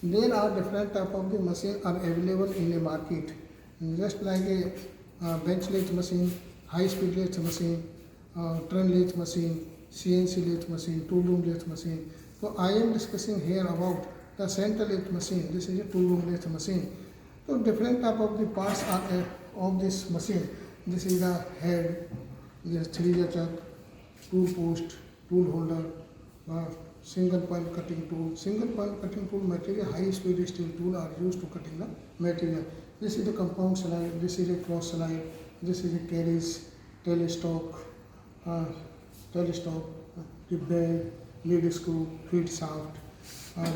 There are different type of the machine are available in the market, just like a bench lathe machine, high speed lathe machine, turn lathe machine, CNC lathe machine, tool room lathe machine. So I am discussing here about the center lathe machine. This is a tool room lathe machine. So different type of the parts are of this machine. This is the head, this 3 chuck, tool post, tool holder, single point cutting tool. Single point cutting tool material, high speed steel tool are used to cutting the material. This is the compound slide, this is a cross slide, this is a carriage, telestock, the bed, lead screw, feed shaft,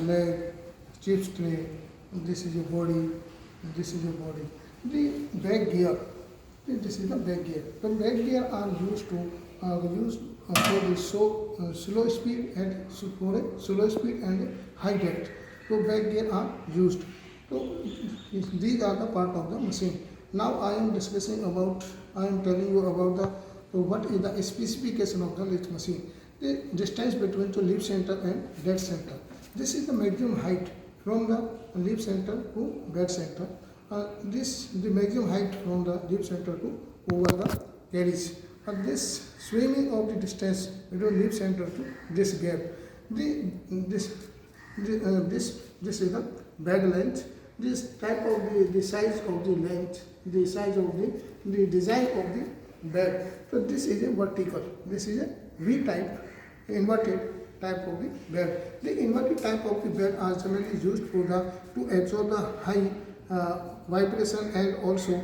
leg, chips tray. This is a body, this is a body. The back gear, this is the back gear. The back gear are used to for the slow speed and for a slow speed and high depth. So back gear are used. So these are the part of the machine. Now I am telling you about what is the specification of the lathe machine. The distance between the leaf center and dead center. This is the maximum height from the leaf center to dead center. The maximum height from the leaf center to over the carriage. This swimming of the distance between leaf center to this gap. This is the bed length. This type of the size of the length, the size of the design of the bed. So this is a vertical. This is a V type, inverted type of the bed. The inverted type of the bed are generally used to absorb the high vibration and also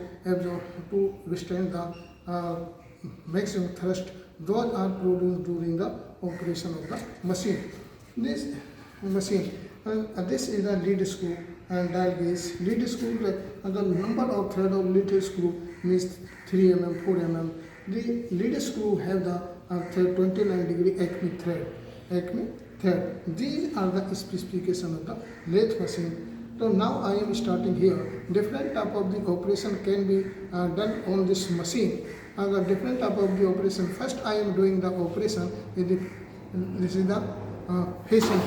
to withstand the maximum thrust. Those are produced during the operation of the machine. This machine, this is the lead screw and dial gauge. Lead screw, the number of thread of lead screw means 3 mm, 4 mm. The lead screw have the 29-degree Acme thread. These are the specification of the lathe machine. So now I am starting here. Different type of the operation can be done on this machine. The different type of the operation. First I am doing the operation. This is the facing.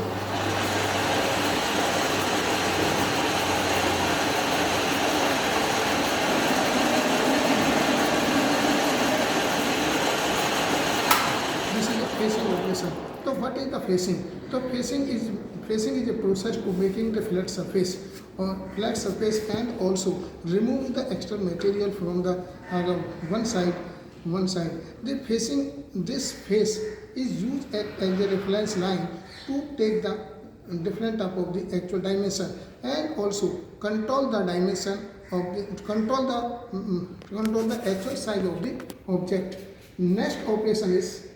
This is the facing operation. So what is the facing? So facing is a process to making the flat surface and also remove the extra material from the one side. This face is used as a reference line to take the different type of the actual dimension and also control the dimension of control the actual size of the object. Next operation is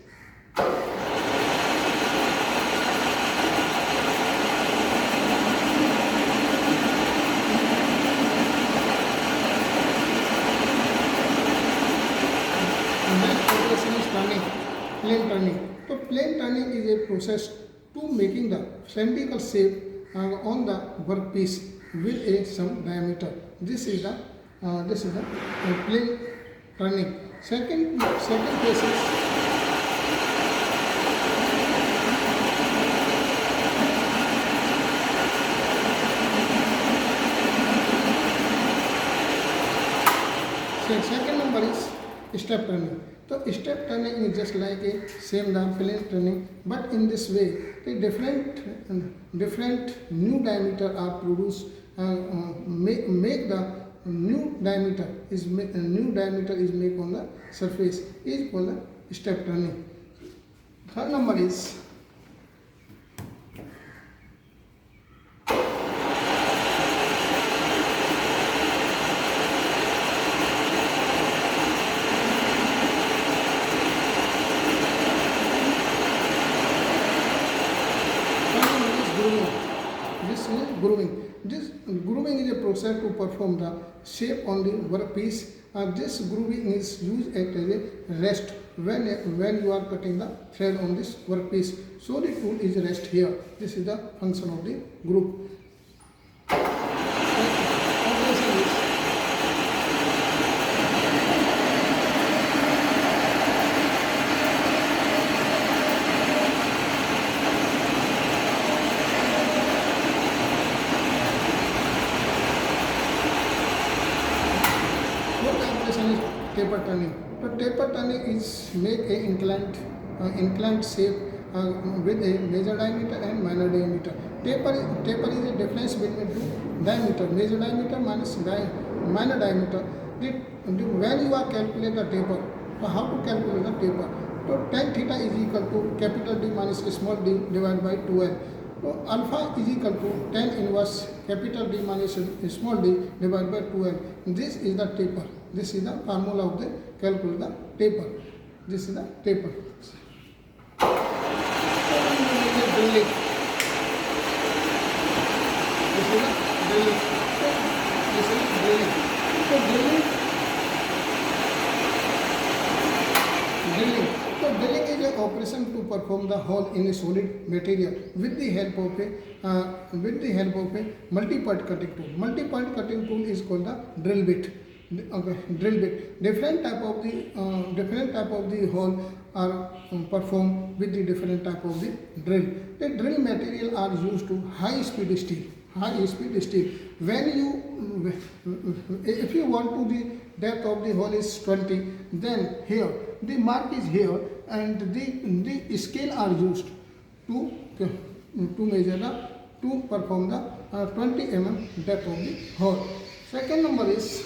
plane turning. So plane turning is a process to making the cylindrical shape on the workpiece with some diameter. This is the plane turning. Second phase is second number is step turning. So step turning is just like a same the plane turning, but in this way the different new diameter are produced. Make the new diameter is made on the surface is called the step turning. Third number is grooving. This grooving is a process to perform the shape on the workpiece. This grooving is used as a rest when you are cutting the thread on this workpiece. So the tool is rest here. This is the function of the groove. taper turning. So taper turning is make a inclined shape with a major diameter and minor diameter. Taper is a difference between two diameter, major diameter minus minor diameter. When you are calculate the taper, so how to calculate the taper? So tan theta is equal to capital D minus small d divided by 2n. So alpha is equal to tan inverse capital D minus small d divided by 2n. This is the taper. This is the formula of the calculate the taper. This is the taper. Drilling. This is the drilling. This is drilling. So drilling. So drilling is an operation to perform the hole in a solid material with the help of a multi-part cutting tool. Multi-part cutting tool is called the drill bit. Okay, drill bit. Different type of the hole are performed with the different type of the drill. The drill material are used to high speed steel. When you, if you want to the depth of the hole is 20, then here the mark is here, and the scale are used to measure to perform the 20 mm depth of the hole. Second number is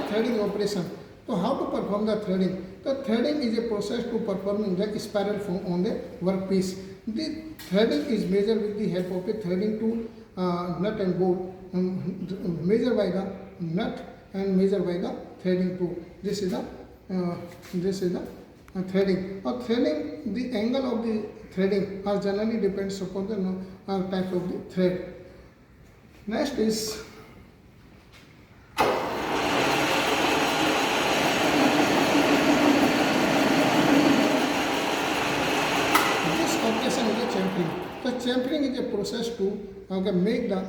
threading operation. So how to perform the threading? The threading is a process to performing the spiral form on the workpiece. The threading is measured with the help of a threading tool, nut and bolt, measured by the nut and measured by the threading tool. This is the threading. Threading, the angle of the threading are generally depends upon the type of the thread. Next is the chamfering is a process to make the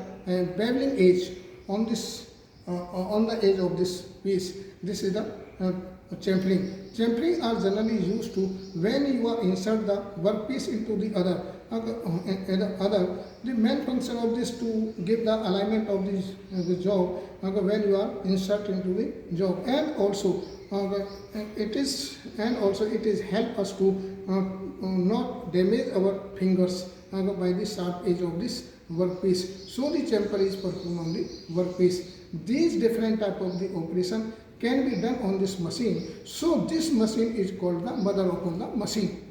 beveling edge on this on the edge of this piece. This is the chamfering. Chamfering are generally used to when you are insert the workpiece into the other. The main function of this to give the alignment of this the job when you are insert into the job, and also it is help us to not damage our fingers by the sharp edge of this workpiece. So the chamfer is performed on the workpiece. These different type of the operation can be done on this machine. So this machine is called the mother of the machine.